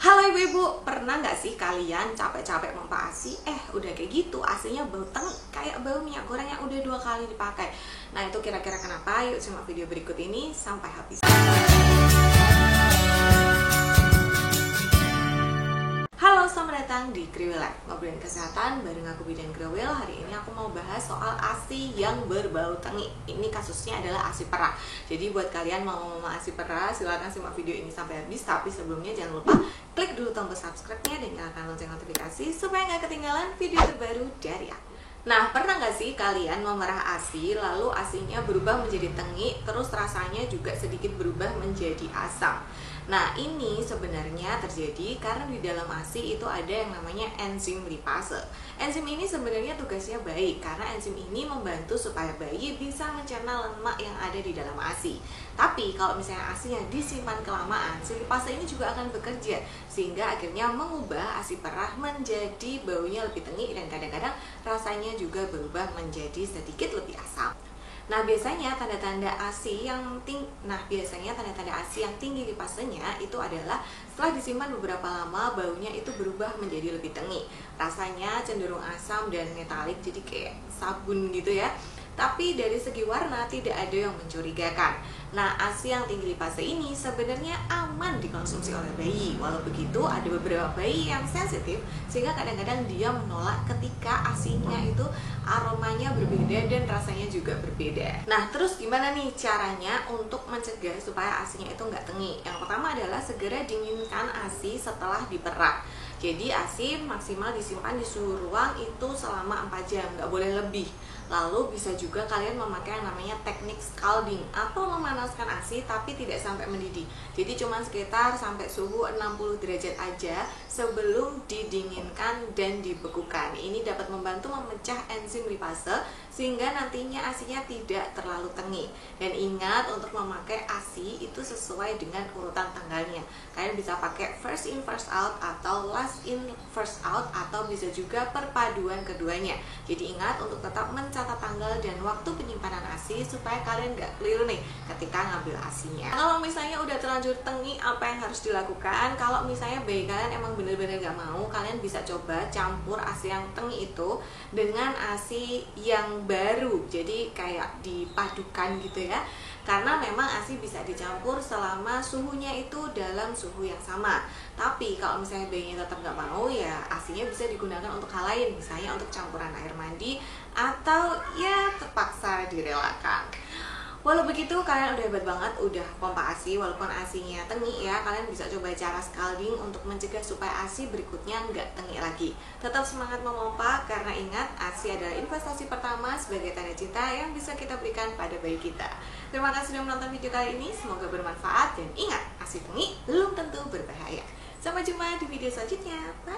Halo ibu-ibu, pernah nggak sih kalian capek-capek pompa ASI? Udah kayak gitu, ASInya bau tengik, kayak bau minyak goreng yang udah 2 kali dipakai. Nah itu kira-kira kenapa? Yuk simak video berikut ini sampai habis. Halo, selamat datang di Kriwil Life, ngobrolin kesehatan bareng aku Bidan Kriwil. Hari ini aku mau bahas soal ASI yang berbau tengik. Ini kasusnya adalah ASI perah. Jadi buat kalian mau ASI perah, silahkan simak video ini sampai habis. Tapi sebelumnya jangan lupa klik dulu tombol subscribe-nya dan nyalakan lonceng notifikasi supaya nggak ketinggalan video terbaru dari aku. Nah, pernah nggak sih kalian memerah ASI, lalu ASInya berubah menjadi tengik, terus rasanya juga sedikit berubah menjadi asam? Nah, ini sebenarnya terjadi karena di dalam ASI itu ada yang namanya enzim lipase. Enzim ini sebenarnya tugasnya baik karena enzim ini membantu supaya bayi bisa mencerna lemak yang ada di dalam ASI. Tapi kalau misalnya ASInya disimpan kelamaan, si lipase ini juga akan bekerja sehingga akhirnya mengubah ASI perah menjadi baunya lebih tengik dan kadang-kadang rasanya juga berubah menjadi sedikit lebih asam. Nah, biasanya tanda-tanda ASI yang tinggi lipasenya itu adalah setelah disimpan beberapa lama, baunya itu berubah menjadi lebih tengik. Rasanya cenderung asam dan metalik, jadi kayak sabun gitu ya. Tapi dari segi warna tidak ada yang mencurigakan. Nah, ASI yang tinggi lipase ini sebenarnya aman dikonsumsi oleh bayi. Walau begitu, ada beberapa bayi yang sensitif sehingga kadang-kadang dia menolak ketika ASInya itu aromanya berbeda dan rasanya juga berbeda. Nah, terus gimana nih caranya untuk mencegah supaya ASInya itu nggak tengik? Yang pertama adalah segera dinginkan ASI setelah diperah. Jadi ASI maksimal disimpan di suhu ruang itu selama 4 jam, nggak boleh lebih. Lalu bisa juga kalian memakai yang namanya teknik scalding atau memanaskan ASI tapi tidak sampai mendidih. Jadi cuma sekitar sampai suhu 60 derajat aja sebelum didinginkan dan dibekukan. Ini dapat membantu memecah enzim lipase sehingga nantinya ASInya tidak terlalu tengik. Dan ingat untuk memakai ASI itu sesuai dengan urutan tanggalnya. Kalian bisa pakai first in first out atau last in first out atau bisa juga perpaduan keduanya. Jadi ingat untuk tetap mencatat tanggal dan waktu penyimpanan ASI supaya kalian nggak keliru nih ketika ngambil ASInya. Kalau misalnya udah terlanjur tengik, apa yang harus dilakukan? Kalau misalnya bayi kalian emang bener-bener nggak mau, kalian bisa coba campur ASI yang tengik itu dengan ASI yang baru, jadi kayak dipadukan gitu ya. Karena memang ASI bisa dicampur selama suhunya itu dalam suhu yang sama. Tapi kalau misalnya bayinya tetap nggak mau, ya ASInya bisa digunakan untuk hal lain, misalnya untuk campuran air mandi atau ya terpaksa direlakan. Walau begitu, kalian udah hebat banget, udah pompa ASI walaupun ASInya tengik ya. Kalian bisa coba cara scalding untuk mencegah supaya ASI berikutnya nggak tengik lagi. Tetap semangat memompa karena ingat, ASI adalah investasi pertama sebagai tanda cinta yang bisa kita berikan pada bayi kita. Terima kasih sudah menonton video kali ini, semoga bermanfaat dan ingat, ASI tengik belum tentu berbahaya. Sampai jumpa di video selanjutnya. Bye.